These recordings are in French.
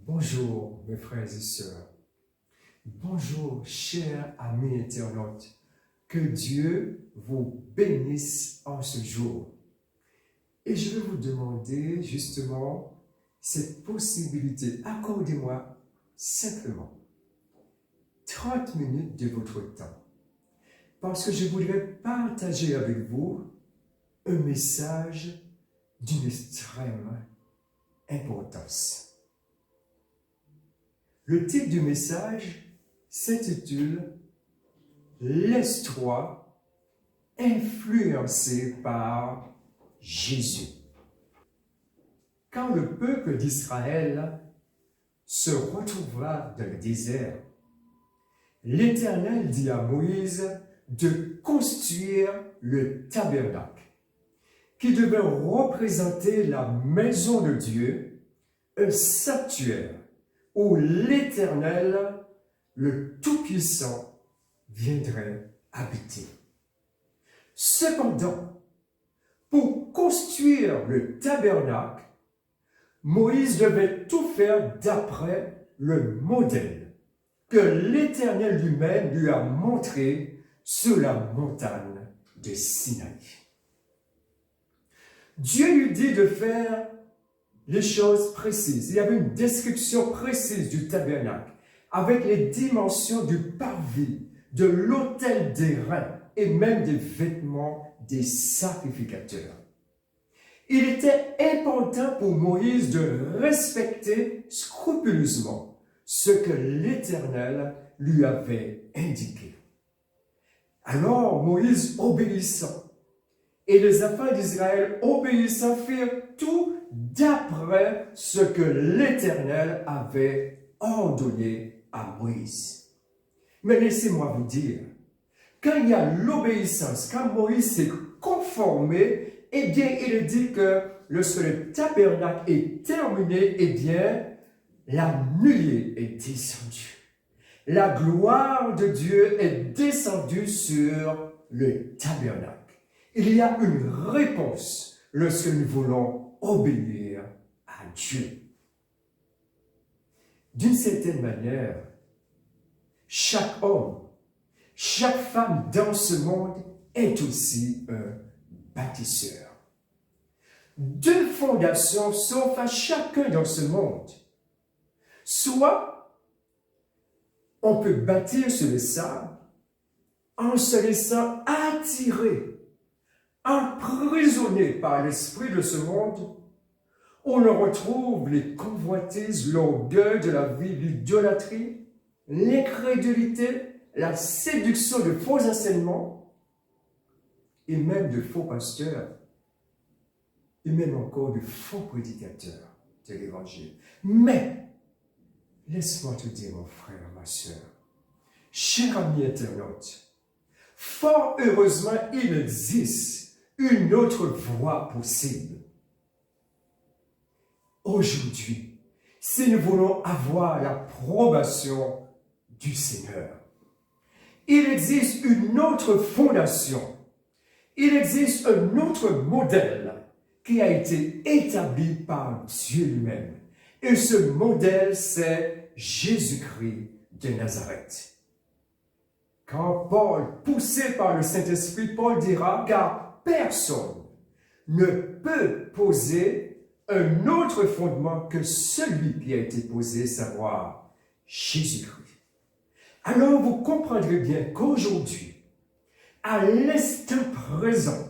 Bonjour mes frères et sœurs. Bonjour chers amis internautes. Que Dieu vous bénisse en ce jour. Et je vais vous demander justement cette possibilité. Accordez-moi simplement 30 minutes de votre temps. Parce que je voudrais partager avec vous un message d'une extrême importance. Le titre du message s'intitule « Laisse-toi influencer par Jésus ». Quand le peuple d'Israël se retrouva dans le désert, l'Éternel dit à Moïse de construire le tabernacle, qui devait représenter la maison de Dieu, un sanctuaire où l'Éternel, le Tout-Puissant, viendrait habiter. Cependant, pour construire le tabernacle, Moïse devait tout faire d'après le modèle que l'Éternel lui-même lui a montré sur la montagne de Sinaï. Dieu lui dit de faire les choses précises. Il y avait une description précise du tabernacle avec les dimensions du parvis, de l'autel d'airain et même des vêtements des sacrificateurs. Il était important pour Moïse de respecter scrupuleusement ce que l'Éternel lui avait indiqué. Alors Moïse obéissant et les enfants d'Israël obéissant firent tout d'après ce que l'Éternel avait ordonné à Moïse. Mais laissez-moi vous dire, quand il y a l'obéissance, quand Moïse s'est conformé, eh bien, il dit que lorsque le tabernacle est terminé, eh bien, la nuée est descendue. La gloire de Dieu est descendue sur le tabernacle. Il y a une réponse lorsque nous voulons obéir à Dieu. D'une certaine manière, chaque homme, chaque femme dans ce monde est aussi un bâtisseur. Deux fondations s'offrent à chacun dans ce monde. Soit on peut bâtir sur le sable en se laissant attirer, emprisonné par l'esprit de ce monde, on en retrouve les convoitises, l'orgueil de la vie, l'idolâtrie, l'incrédulité, la séduction de faux enseignements et même de faux pasteurs et même encore de faux prédicateurs de l'Évangile. Mais, laisse-moi te dire, mon frère, ma soeur, cher ami internaute, fort heureusement, il existe une autre voie possible. Aujourd'hui, si nous voulons avoir l'approbation du Seigneur, il existe une autre fondation, il existe un autre modèle qui a été établi par Dieu lui-même. Et ce modèle, c'est Jésus-Christ de Nazareth. Quand Paul, poussé par le Saint-Esprit, Paul dira, car personne ne peut poser un autre fondement que celui qui a été posé, savoir Jésus-Christ. Alors vous comprendrez bien qu'aujourd'hui, à l'instant présent,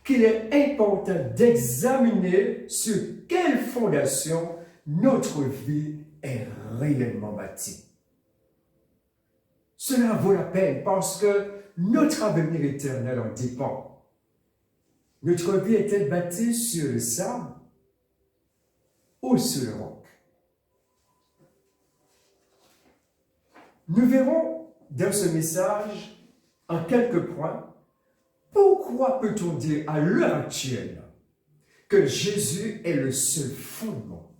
qu'il est important d'examiner sur quelle fondation notre vie est réellement bâtie. Cela vaut la peine parce que notre avenir éternel en dépend. Notre vie est-elle bâtie sur le sable ou sur le roc? Nous verrons dans ce message, en quelques points, pourquoi peut-on dire à l'heure actuelle que Jésus est le seul fondement,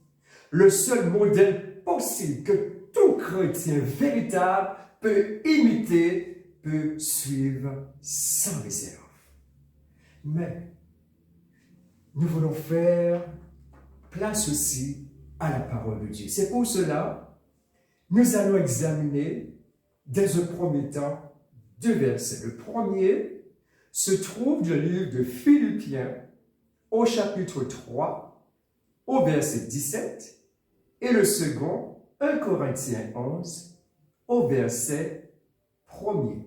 le seul modèle possible que tout chrétien véritable peut imiter, peut suivre sans réserve. Mais nous voulons faire place aussi à la parole de Dieu. C'est pour cela, nous allons examiner, dans un premier temps, 2 versets. Le premier se trouve dans le livre de Philippiens, au chapitre 3, au verset 17, et le second, 1 Corinthiens 11, au verset 1er.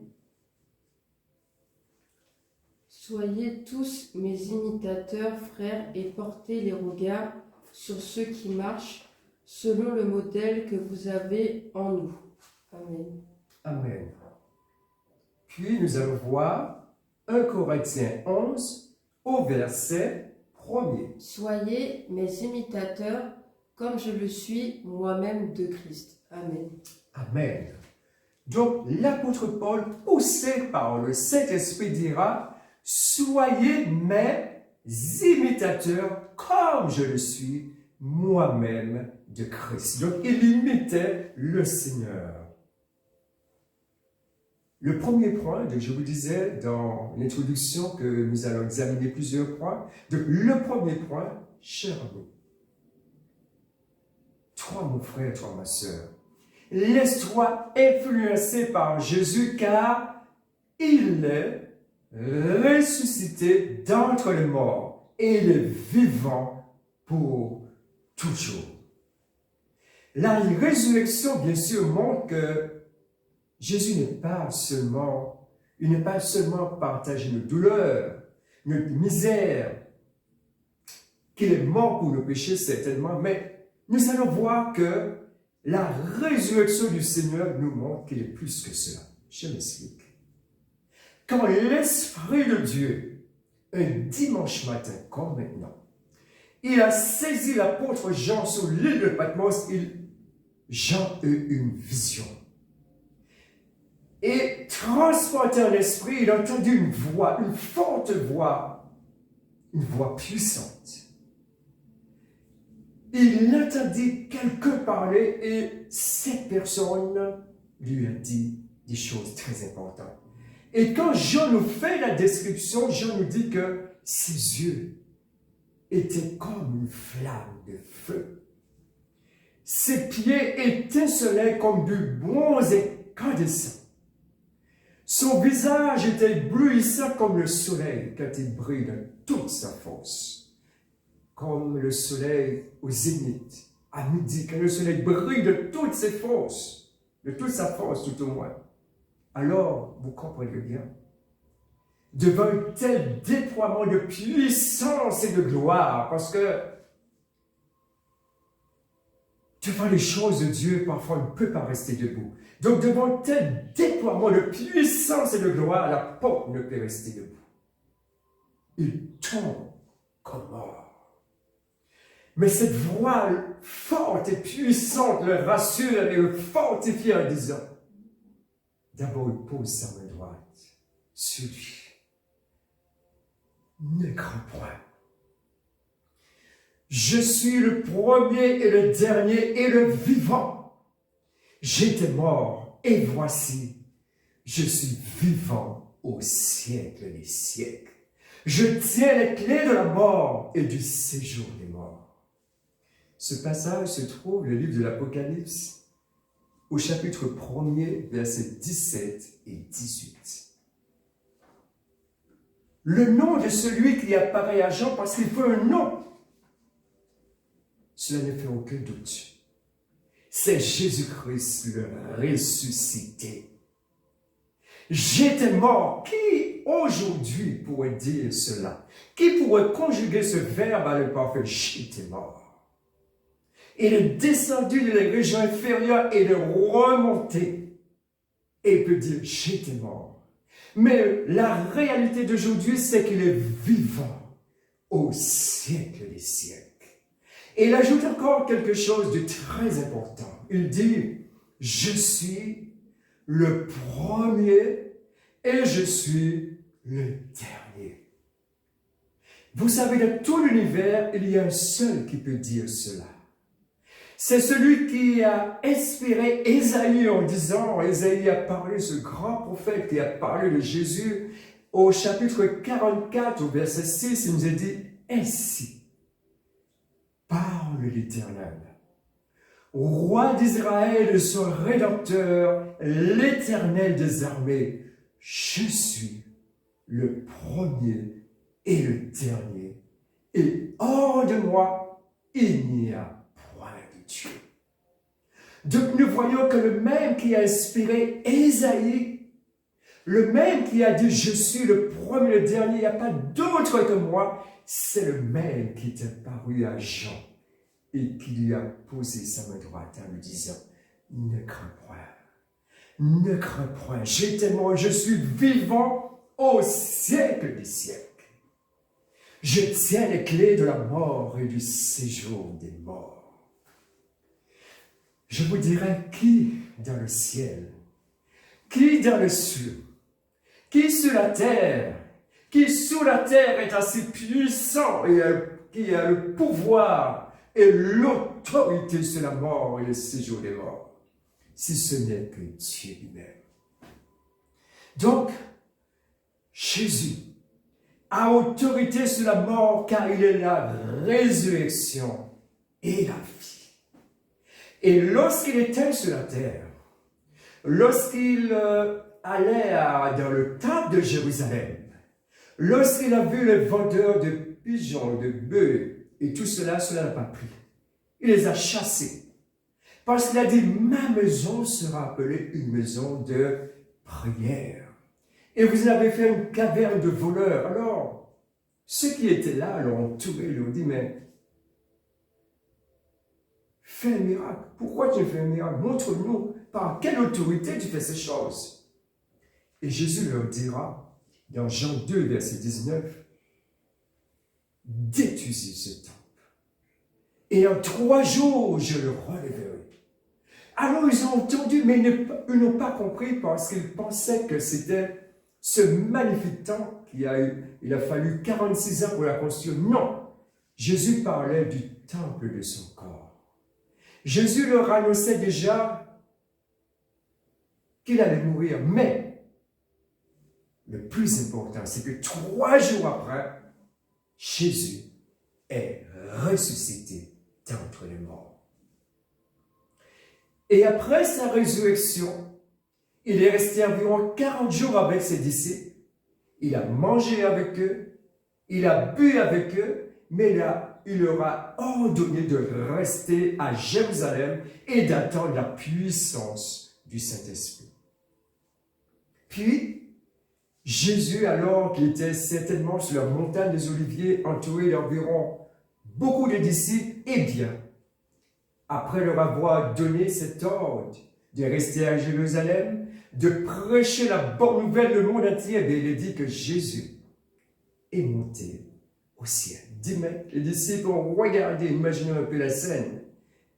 Soyez tous mes imitateurs, frères, et portez les regards sur ceux qui marchent selon le modèle que vous avez en nous. Amen. Amen. Puis nous allons voir 1 Corinthiens 11 au verset 1er. Soyez mes imitateurs comme je le suis moi-même de Christ. Amen. Amen. Donc l'apôtre Paul, poussé par le Saint-Esprit, dira « Soyez mes imitateurs comme je le suis moi-même de Christ. » Donc il imitait le Seigneur. Le premier point, donc je vous disais dans l'introduction que nous allons examiner plusieurs points. Donc le premier point, cher ami, toi mon frère, toi ma sœur, laisse-toi influencer par Jésus car il est ressuscité d'entre les morts et il est vivant pour toujours. La résurrection, bien sûr, montre que Jésus n'est pas seulement partagé nos douleurs, notre misère, qu'il est mort pour nos péchés certainement, mais nous allons voir que la résurrection du Seigneur nous montre qu'il est plus que cela. Je m'explique. Quand l'Esprit de Dieu, un dimanche matin, comme maintenant, il a saisi l'apôtre Jean sur l'île de Patmos, Jean eut une vision. Et transporté en esprit, il a entendu une voix, une forte voix, une voix puissante. Il entendit quelqu'un parler et cette personne lui a dit des choses très importantes. Et quand Jean nous fait la description, Jean nous dit que ses yeux étaient comme une flamme de feu. Ses pieds étincelaient comme du bronze incandescent. Son visage était éblouissant comme le soleil quand il brille de toute sa force. Comme le soleil au zénith, à midi, quand le soleil brille de toutes ses forces, de toute sa force tout au moins. Alors, vous comprenez bien, devant un tel déploiement de puissance et de gloire, parce que devant les choses de Dieu, parfois on ne peut pas rester debout. Donc devant tel déploiement de puissance et de gloire, la porte ne peut rester debout. Il tombe comme mort. Mais cette voix forte et puissante le rassure et le fortifie en disant, d'abord il pose sa main droite sur lui. Ne crains point. Je suis le premier et le dernier et le vivant. J'étais mort et voici, je suis vivant au siècle des siècles. Je tiens les clés de la mort et du séjour des morts. Ce passage se trouve dans le livre de l'Apocalypse, au chapitre 1er, versets 17 et 18. Le nom de celui qui apparaît à Jean, parce qu'il faut un nom, cela ne fait aucun doute. C'est Jésus-Christ le ressuscité. J'étais mort. Qui aujourd'hui pourrait dire cela? Qui pourrait conjuguer ce verbe à l'imparfait? J'étais mort. Il est descendu de les régions inférieures et de remonter. Et il peut dire j'étais mort. Mais la réalité d'aujourd'hui, c'est qu'il est vivant au siècle des siècles. Et il ajoute encore quelque chose de très important. Il dit, je suis le premier et je suis le dernier. Vous savez, dans tout l'univers, il y a un seul qui peut dire cela. C'est celui qui a inspiré Ésaïe en disant, Ésaïe a parlé, ce grand prophète qui a parlé de Jésus, au chapitre 44, au verset 6, il nous a dit, ainsi parle l'Éternel. Roi d'Israël, son Rédempteur, l'Éternel des armées, je suis le premier et le dernier, et hors de moi, il n'y a point de Dieu. Donc nous voyons que le même qui a inspiré Ésaïe, le même qui a dit « Je suis le premier et le dernier, il n'y a pas d'autre que moi », c'est le même qui est apparu à Jean et qui lui a posé sa main droite en lui disant « Ne crains point, ne crains point, je suis vivant au siècle des siècles. Je tiens les clés de la mort et du séjour des morts. » Je vous dirai qui dans le ciel, qui dans le ciel, qui sur la terre, qui sous la terre est assez puissant et qui a le pouvoir et l'autorité sur la mort et le séjour des morts, si ce n'est que Dieu lui-même. Donc, Jésus a autorité sur la mort car il est la résurrection et la vie. Et lorsqu'il était sur la terre, lorsqu'il allait dans le temple de Jérusalem, lorsqu'il a vu les vendeurs de pigeons, de bœufs, et tout cela, cela n'a pas plu. Il les a chassés. Parce qu'il a dit, ma maison sera appelée une maison de prière. Et vous en avez fait une caverne de voleurs. Alors, ceux qui étaient là l'ont entouré, lui ont dit, mais fais un miracle. Pourquoi tu fais un miracle? Montre-nous par quelle autorité tu fais ces choses. Et Jésus leur dira, dans Jean 2, verset 19, détruisez ce temple. Et en 3 jours, je le relèverai. Alors ils ont entendu, mais ils n'ont pas compris parce qu'ils pensaient que c'était ce magnifique temple il a fallu 46 ans pour la construire. Non, Jésus parlait du temple de son corps. Jésus leur annonçait déjà qu'il allait mourir, mais le plus important, c'est que 3 jours après, Jésus est ressuscité d'entre les morts. Et après sa résurrection, il est resté environ 40 jours avec ses disciples. Il a mangé avec eux, il a bu avec eux, mais il leur a ordonné de rester à Jérusalem et d'attendre la puissance du Saint-Esprit. Puis, Jésus, alors qu'il était certainement sur la montagne des Oliviers, entouré d'environ beaucoup de disciples, eh bien, après leur avoir donné cet ordre de rester à Jérusalem, de prêcher la bonne nouvelle du monde entier, eh bien, il est dit que Jésus est monté au ciel. 10 mètres, les disciples ont regardé, imaginez un peu la scène,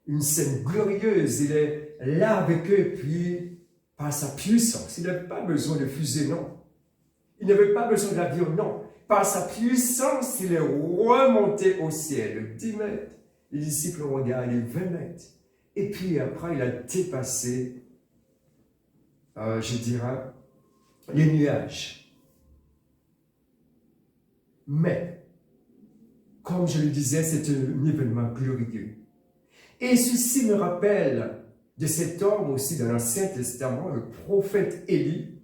une scène glorieuse, il est là avec eux, puis par sa puissance, il n'avait pas besoin de fusée, non. Il n'avait pas besoin d'avion, non. Par sa puissance, il est remonté au ciel, 10 mètres. Les disciples ont regardé 20 mètres. Et puis après, il a dépassé, je dirais, les nuages. Mais, comme je le disais, c'est un événement glorieux. Et ceci me rappelle de cet homme aussi dans l'Ancien Testament, le prophète Élie.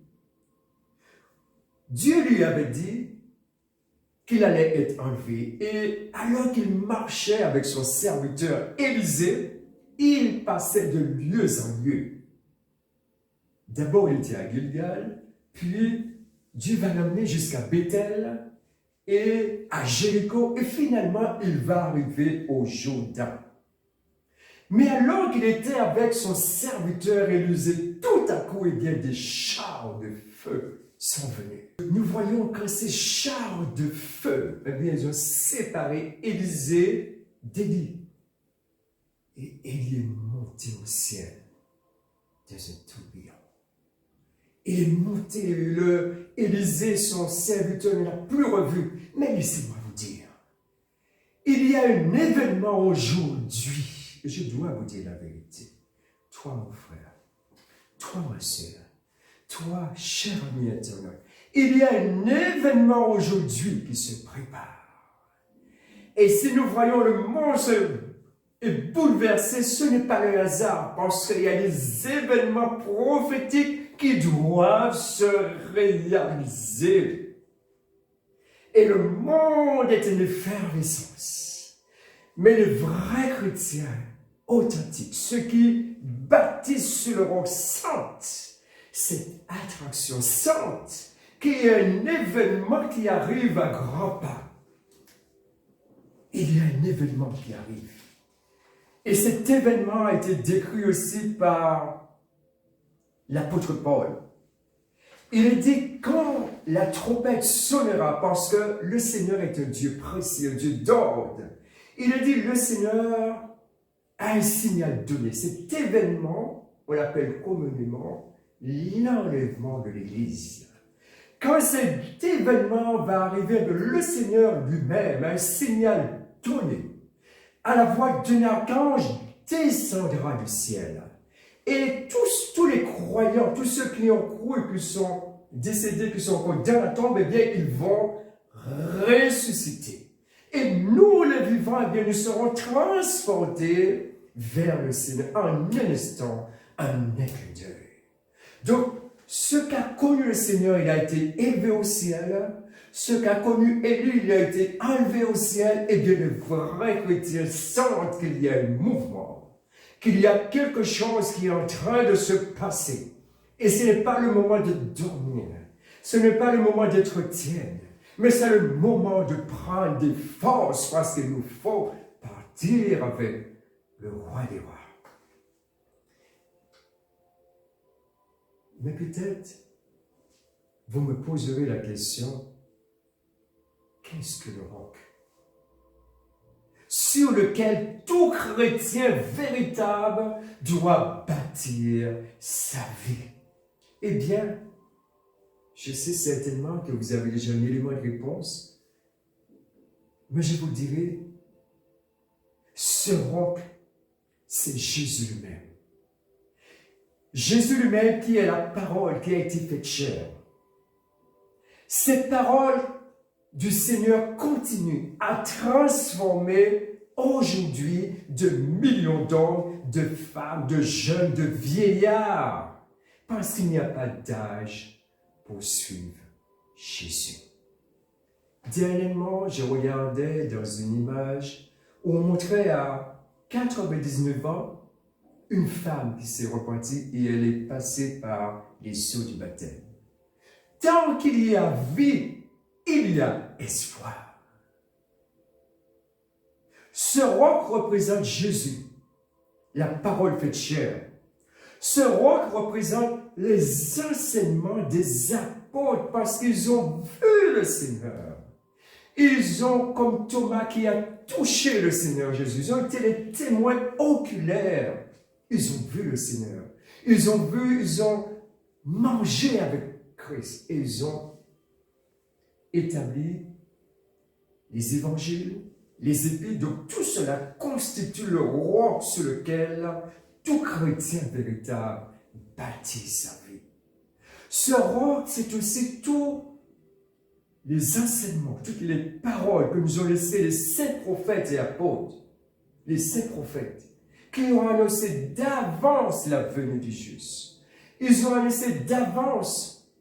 Dieu lui avait dit qu'il allait être enlevé. Et alors qu'il marchait avec son serviteur Élisée, il passait de lieu en lieu. D'abord, il était à Gilgal, puis Dieu va l'emmener jusqu'à Bethel et à Jéricho, et finalement, il va arriver au Jourdain. Mais alors qu'il était avec son serviteur Élisée, tout à coup, eh bien, des chars de feu sont venus. Nous voyons que ces chars de feu, eh bien, ils ont séparé Élisée d'Élie. Et Élie est monté au ciel dans un tourbillon. Il est monté, Élisée, son serviteur, ne l'a plus revu. Mais laissez-moi vous dire, il y a un événement aujourd'hui, et je dois vous dire la vérité. Toi, mon frère, toi, ma soeur, toi, cher ami internaute, il y a un événement aujourd'hui qui se prépare. Et si nous voyons le monde est bouleversé, ce n'est pas le hasard, parce qu'il y a des événements prophétiques qui doivent se réaliser. Et le monde est une effervescence. Mais les vrais chrétiens authentiques, ceux qui baptisent sur le roc sainte, cette attraction sainte, qu'il y a un événement qui arrive à grands pas. Il y a un événement qui arrive. Et cet événement a été décrit aussi par l'apôtre Paul. Il est dit quand la trompette sonnera, parce que le Seigneur est un Dieu précis, un Dieu d'ordre. Il est dit le Seigneur a un signal donné. Cet événement, on l'appelle communément l'enlèvement de l'Église. Quand cet événement va arriver, le Seigneur lui-même, un signal donné, à la voix d'un archange, descendra du ciel. Et tous les croyants, tous ceux qui ont cru, qui sont décédés, qui sont encore dans la tombe, eh bien, ils vont ressusciter. Et nous, les vivants, eh bien, nous serons transportés vers le Seigneur en un instant, un clin d'œil. Donc, ce qu'a connu le Seigneur, il a été élevé au ciel. Ce qu'a connu Élie, il a été enlevé au ciel. Et bien, les vrais chrétiens sentent qu'il y a un mouvement, qu'il y a quelque chose qui est en train de se passer. Et ce n'est pas le moment de dormir. Ce n'est pas le moment d'être tiède. Mais c'est le moment de prendre des forces parce qu'il nous faut partir avec le roi des rois. Mais peut-être, vous me poserez la question, qu'est-ce que le roc? Sur lequel tout chrétien véritable doit bâtir sa vie. Eh bien, je sais certainement que vous avez déjà un élément de réponse, mais je vous dirai, ce roc, c'est Jésus lui-même. Jésus lui-même qui est la parole qui a été faite chair. Cette parole du Seigneur continue à transformer aujourd'hui de millions d'hommes, de femmes, de jeunes, de vieillards, parce qu'il n'y a pas d'âge pour suivre Jésus. Dernièrement, je regardais dans une image où on montrait à 99 ans une femme qui s'est repentie et elle est passée par les seaux du baptême. Tant qu'il y a vie, il y a espoir. Ce roc représente Jésus, la parole faite chair. Ce roc représente les enseignements des apôtres parce qu'ils ont vu le Seigneur. Ils ont, comme Thomas qui a touché le Seigneur Jésus, ils ont été les témoins oculaires. Ils ont vu le Seigneur. Ils ont mangé avec Christ. Et ils ont établi les évangiles, les épîtres. Donc tout cela constitue le roc sur lequel tout chrétien véritable bâtit sa vie. Ce roc, c'est aussi tous les enseignements, toutes les paroles que nous ont laissées les saints prophètes et apôtres. Les saints prophètes qui ont annoncé d'avance la venue du juste. Ils ont annoncé d'avance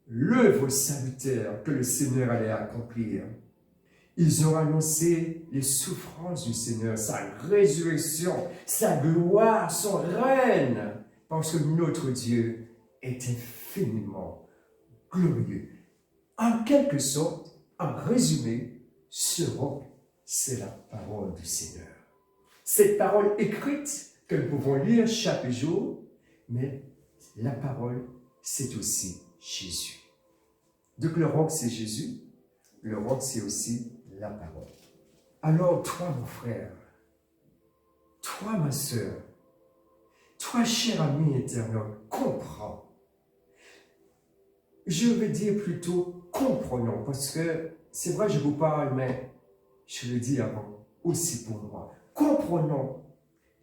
l'œuvre salutaire que le Seigneur allait accomplir. Ils ont annoncé les souffrances du Seigneur, sa résurrection, sa gloire, son règne, parce que notre Dieu est infiniment glorieux. En quelque sorte, en résumé, ce roc, c'est la parole du Seigneur. Cette parole écrite que nous pouvons lire chaque jour, mais la parole, c'est aussi Jésus. Donc le roc, c'est Jésus. Le roc, c'est aussi la parole. Alors toi, mon frère, toi, ma sœur, toi, cher ami internaute, comprends. Je veux dire plutôt comprenons, parce que c'est vrai, je vous parle, mais je le dis avant, aussi pour moi. Comprenons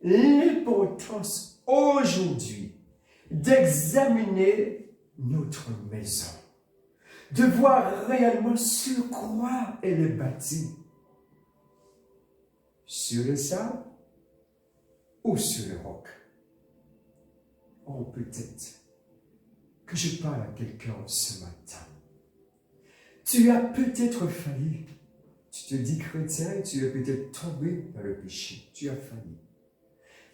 l'importance aujourd'hui d'examiner notre maison, de voir réellement sur quoi elle est bâtie. Sur le sable ou sur le roc. Oh, peut-être que je parle à quelqu'un ce matin. Tu as peut-être failli. Tu te dis chrétien et tu es peut-être tombé dans le péché. Tu as failli.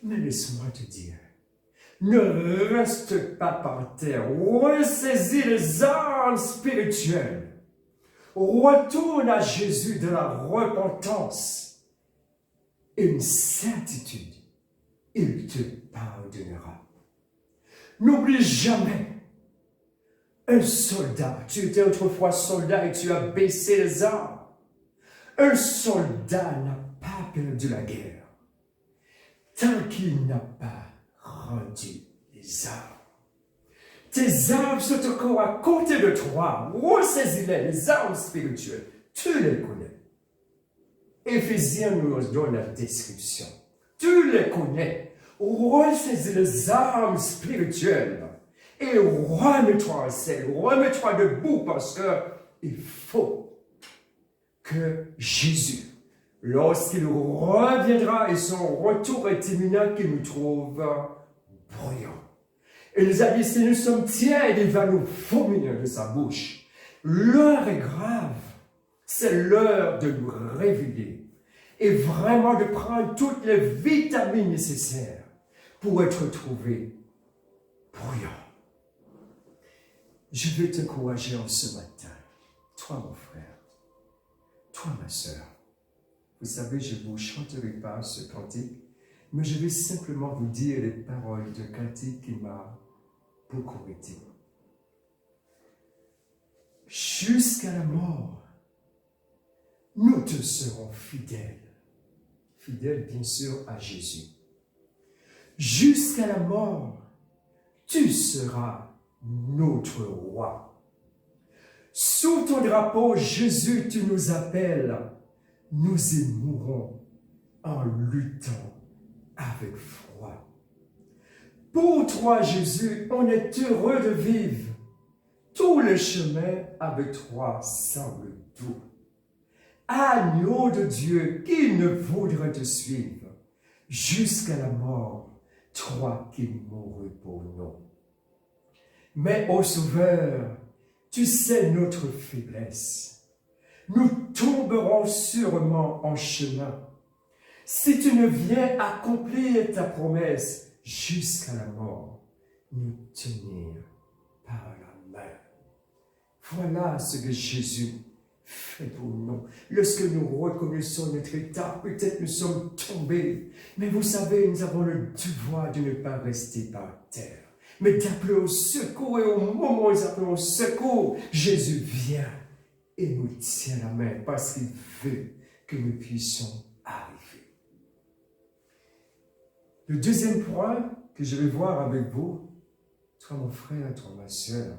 Mais laisse-moi te dire, ne reste pas par terre. Ressaisis les armes spirituelles. Retourne à Jésus de la repentance et une certitude. Il te pardonnera. N'oublie jamais, un soldat, tu étais autrefois soldat et tu as baissé les armes. Un soldat n'a pas perdu la guerre tant qu'il n'a pas rendu les armes. Tes armes sont encore à côté de toi. Ressaisis-les, les armes spirituelles. Tu les connais. Éphésiens nous donne la description. Tu les connais. Ressaisis les armes spirituelles. Et remets-toi en selle. Remets-toi debout parce que il faut que Jésus, lorsqu'il reviendra et son retour est imminent, qu'il nous trouve bruyants. Il nous a dit, si nous sommes tièdes, il va nous vomir de sa bouche. L'heure est grave. C'est l'heure de nous réveiller et vraiment de prendre toutes les vitamines nécessaires pour être trouvés bruyants. Je veux t'encourager en ce matin, toi mon frère, toi ma sœur. Vous savez, je ne vous chanterai pas ce cantique, mais je vais simplement vous dire les paroles d'un cantique qui m'a beaucoup été. Jusqu'à la mort, nous te serons fidèles. Fidèles, bien sûr, à Jésus. Jusqu'à la mort, tu seras notre roi. Sous ton drapeau, Jésus, tu nous appelles. Nous y mourrons en luttant avec foi. Pour toi, Jésus, on est heureux de vivre. Tous les chemins avec toi semblent doux. Agneau de Dieu, qui ne voudrait te suivre jusqu'à la mort, toi qui mourus pour nous. Mais, ô Sauveur, tu sais notre faiblesse. Nous tomberons sûrement en chemin. Si tu ne viens accomplir ta promesse jusqu'à la mort, nous tenir par la main. Voilà ce que Jésus fait pour nous. Lorsque nous reconnaissons notre état, peut-être nous sommes tombés. Mais vous savez, nous avons le devoir de ne pas rester par terre, mais d'appeler au secours. Et au moment où nous appelons au secours, Jésus vient et nous tient la main parce qu'il veut que nous puissions arriver. Le deuxième point que je vais voir avec vous, toi mon frère, toi ma soeur,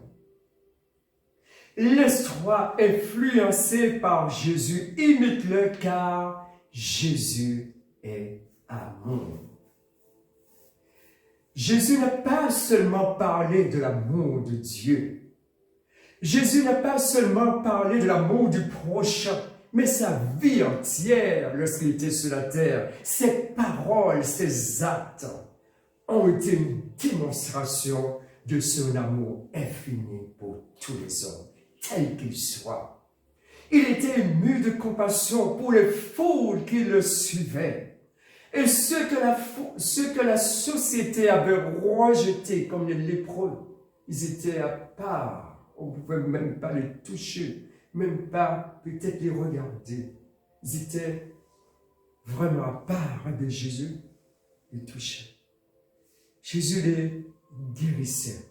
laisse-toi influencer par Jésus, imite-le car Jésus est amour. Jésus n'a pas seulement parlé de l'amour de Dieu. Jésus n'a pas seulement parlé de l'amour du prochain, mais sa vie entière lorsqu'il était sur la terre, ses paroles, ses actes ont été une démonstration de son amour infini pour tous les hommes, tels qu'ils soient. Il était ému de compassion pour les foules qui le suivaient. Et ceux que la société avait rejetés comme les lépreux, ils étaient à part. On ne pouvait même pas les toucher, même pas peut-être les regarder. Ils étaient vraiment à part de Jésus, les touchaient. Jésus les guérissait.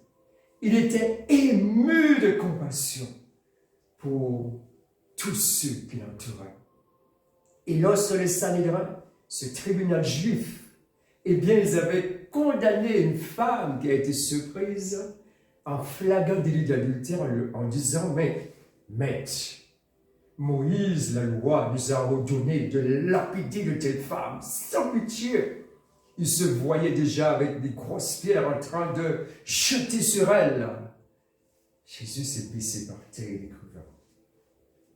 Il était ému de compassion pour tous ceux qui l'entouraient. Et lorsque le Sanhédrin, ce tribunal juif, eh bien, ils avaient condamné une femme qui a été surprise en flagrant délit d'adultère en disant, mais maître, Moïse, la loi, nous a ordonné de lapider de telle femme sans pitié. Il se voyait déjà avec des grosses pierres en train de jeter sur elle. Jésus s'est baissé par terre et l'écrivain.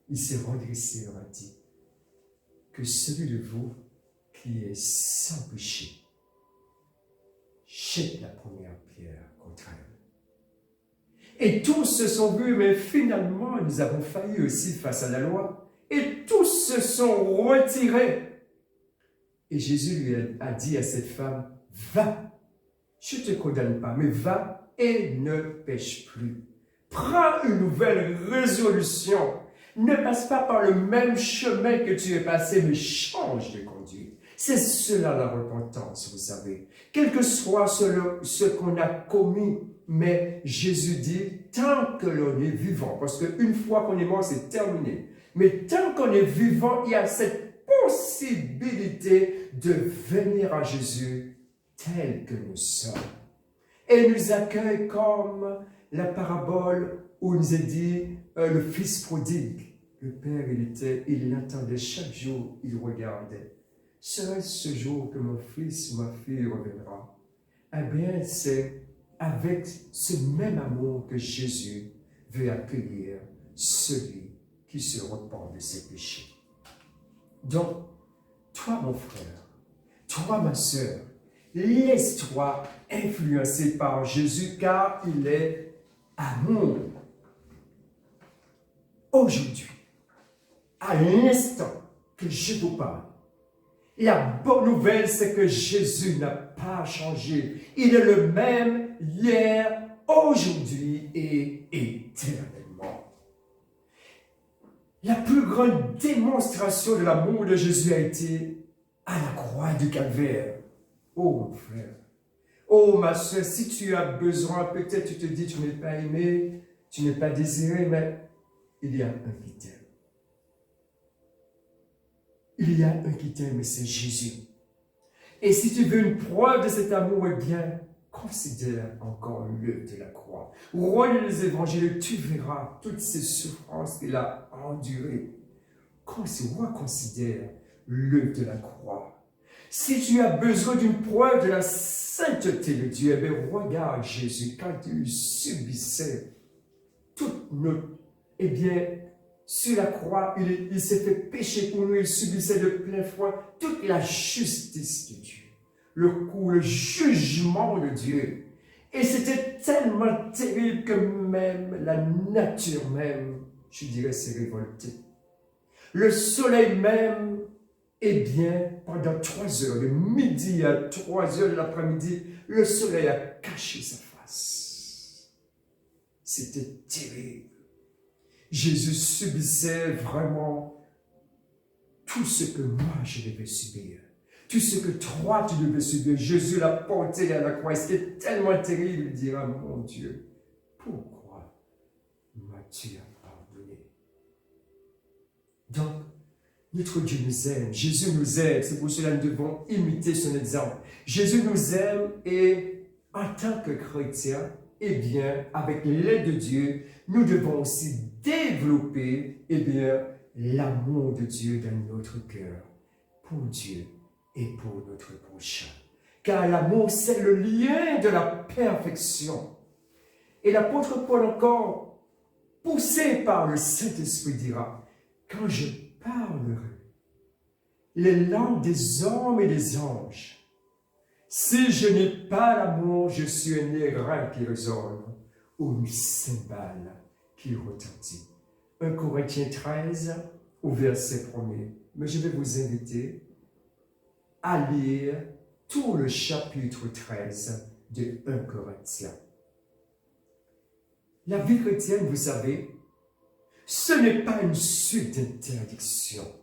Il s'est redressé et leur a dit que celui de vous qui est sans péché jette la première pierre contre elle. Et tous se sont vus, mais finalement, nous avons failli aussi face à la loi. Et tous se sont retirés. Et Jésus lui a dit à cette femme, va, je ne te condamne pas, mais va et ne pêche plus. Prends une nouvelle résolution. Ne passe pas par le même chemin que tu es passé, mais change de conduite. C'est cela la repentance, vous savez. Quel que soit ce qu'on a commis, mais Jésus dit, tant que l'on est vivant, parce qu'une fois qu'on est mort, c'est terminé. Mais tant qu'on est vivant, il y a cette possibilité de venir à Jésus tel que nous sommes. Et il nous accueille comme la parabole où il nous est dit, le fils prodigue. Le père, il l'attendait chaque jour, il regardait. Serait-ce ce jour que mon fils ou ma fille reviendra? Eh bien, c'est avec ce même amour que Jésus veut accueillir celui qui se repent de ses péchés. Donc, toi, mon frère, toi, ma sœur, laisse-toi influencer par Jésus car il est amour. Aujourd'hui, à l'instant que je vous parle, la bonne nouvelle, c'est que Jésus n'a pas changé. Il est le même hier, aujourd'hui et éternellement. La plus grande démonstration de l'amour de Jésus a été à la croix du Calvaire. Oh mon frère, oh ma soeur, si tu as besoin, peut-être tu te dis tu n'es pas aimé, tu n'es pas désiré, mais il y a un qui t'aime. Il y a un qui t'aime, et c'est Jésus. Et si tu veux une preuve de cet amour, eh bien, considère encore l'œuvre de la croix. Relis les évangiles, tu verras toutes ces souffrances qu'il a endurées. Considère l'œuvre de la croix. Si tu as besoin d'une preuve de la sainteté de Dieu, eh bien, regarde Jésus quand il subissait toute notre, eh bien, sur la croix, il s'est fait pécher pour nous, il subissait de plein fouet toute la justice de Dieu, le jugement de Dieu. Et c'était tellement terrible que même la nature même, je dirais, s'est révoltée. Le soleil même, eh bien, pendant 3 heures, de midi à 3 heures de l'après-midi, le soleil a caché sa face. C'était terrible. Jésus subissait vraiment tout ce que moi je devais subir. Tout ce que toi tu devais subir. Jésus l'a porté à la croix. C'était tellement terrible. Il dira, mon Dieu, pourquoi m'as-tu abandonné? Donc, notre Dieu nous aime. Jésus nous aime. C'est pour cela que nous devons imiter son exemple. Jésus nous aime et en tant que chrétiens, eh bien, avec l'aide de Dieu, nous devons aussi développer, eh bien, l'amour de Dieu dans notre cœur, pour Dieu et pour notre prochain. Car l'amour, c'est le lien de la perfection. Et l'apôtre Paul encore, poussé par le Saint-Esprit, dira, quand je parlerai les langues des hommes et des anges, si je n'ai pas l'amour, je suis un airain qui résonne ou une cymbale qui retentit. 1 Corinthiens 13, au verset 1er. Mais je vais vous inviter à lire tout le chapitre 13 de 1 Corinthiens. La vie chrétienne, vous savez, ce n'est pas une suite d'interdictions,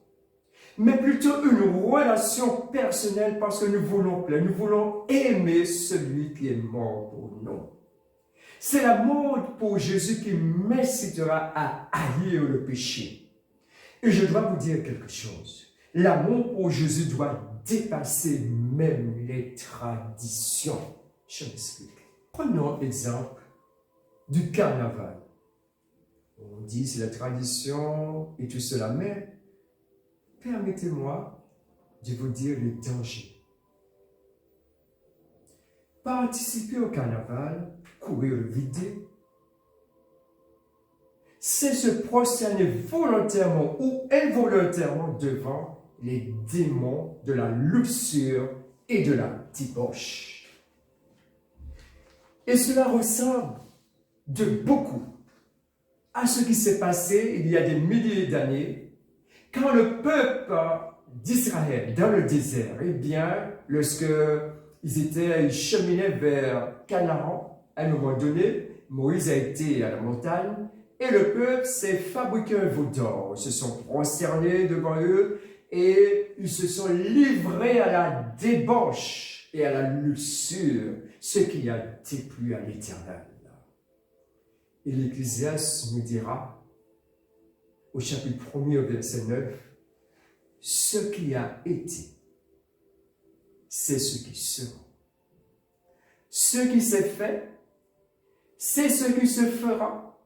mais plutôt une relation personnelle parce que nous voulons plaire, nous voulons aimer celui qui est mort pour nous. C'est l'amour pour Jésus qui m'incitera à haïr le péché. Et je dois vous dire quelque chose. L'amour pour Jésus doit dépasser même les traditions. Je m'explique. Prenons l'exemple du carnaval. On dit c'est la tradition et tout cela, mais permettez-moi de vous dire les dangers. Participer au carnaval, courir le vide, c'est se prosterner volontairement ou involontairement devant les démons de la luxure et de la débauche. Et cela ressemble de beaucoup à ce qui s'est passé il y a des milliers d'années, quand le peuple d'Israël, dans le désert, eh bien, lorsque ils cheminaient vers Canaan, à un moment donné, Moïse a été à la montagne, et le peuple s'est fabriqué un veau d'or. Ils se sont prosternés devant eux, et ils se sont livrés à la débauche et à la luxure, ce qui a déplu à l'Éternel. Et l'Ecclésiaste nous dira, au chapitre 1er, au verset 9, ce qui a été, c'est ce qui sera. Ce qui s'est fait, c'est ce qui se fera.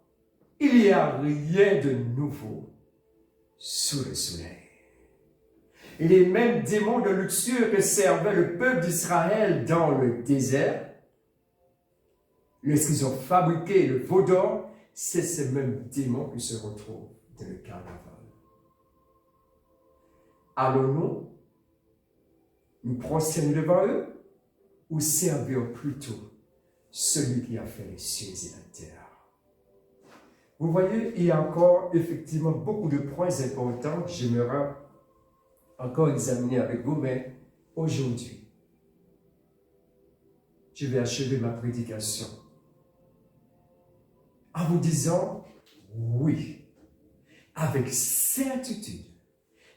Il n'y a rien de nouveau sous le soleil. Les mêmes démons de luxure que servait le peuple d'Israël dans le désert, lorsqu'ils ont fabriqué le veau d'or, c'est ces mêmes démons qui se retrouvent dans le carnaval. Allons-nous nous prosterner devant eux ou servir plutôt celui qui a fait les cieux et la terre? Vous voyez, il y a encore effectivement beaucoup de points importants que j'aimerais encore examiner avec vous, mais aujourd'hui, je vais achever ma prédication en vous disant oui, avec certitude,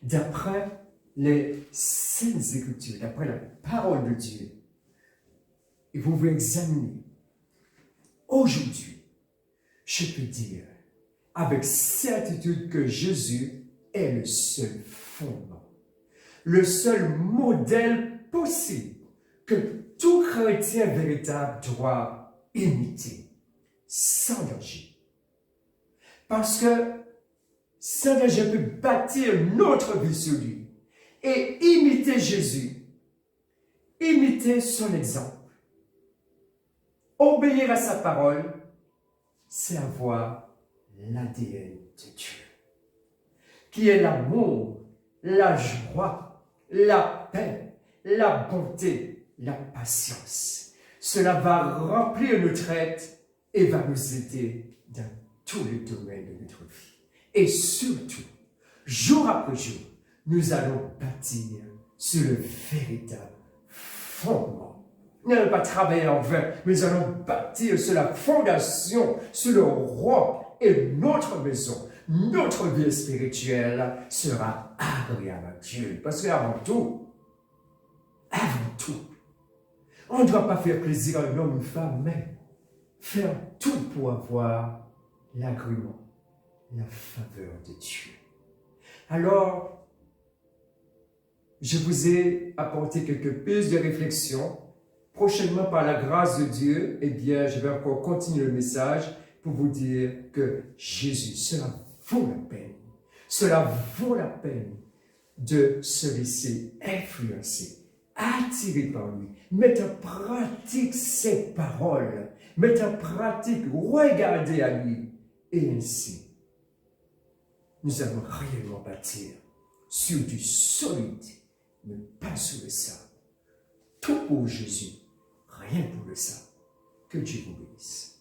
d'après les Saintes Écritures, d'après la parole de Dieu, et vous pouvez examiner aujourd'hui, je peux dire avec certitude que Jésus est le seul fondement, le seul modèle possible que tout chrétien véritable doit imiter, sans danger. Parce que sans danger, on peut bâtir notre vie sur lui et imiter Jésus, imiter son exemple, obéir à sa parole, c'est avoir l'ADN de Dieu, qui est l'amour, la joie, la paix, la bonté, la patience. Cela va remplir notre être et va nous aider dans tous les domaines de notre vie. Et surtout, jour après jour, nous allons bâtir sur le véritable fondement. Nous n'allons pas travailler en vain, mais nous allons bâtir sur la fondation, sur le roi, et notre maison, notre vie spirituelle sera agréable à Dieu. Parce qu'avant tout, on ne doit pas faire plaisir à un homme ou une femme, mais faire tout pour avoir l'agrément, la faveur de Dieu. Alors, je vous ai apporté quelques pistes de réflexion. Prochainement, par la grâce de Dieu, eh bien, je vais encore continuer le message pour vous dire que Jésus, cela vaut la peine. Cela vaut la peine de se laisser influencer, attirer par lui, mettre en pratique ses paroles, mettre en pratique, regarder à lui. Et ainsi, nous allons réellement bâtir sur du solide, mais pas sur le sable. Tout pour Jésus, rien pour le sable. Que Dieu vous bénisse.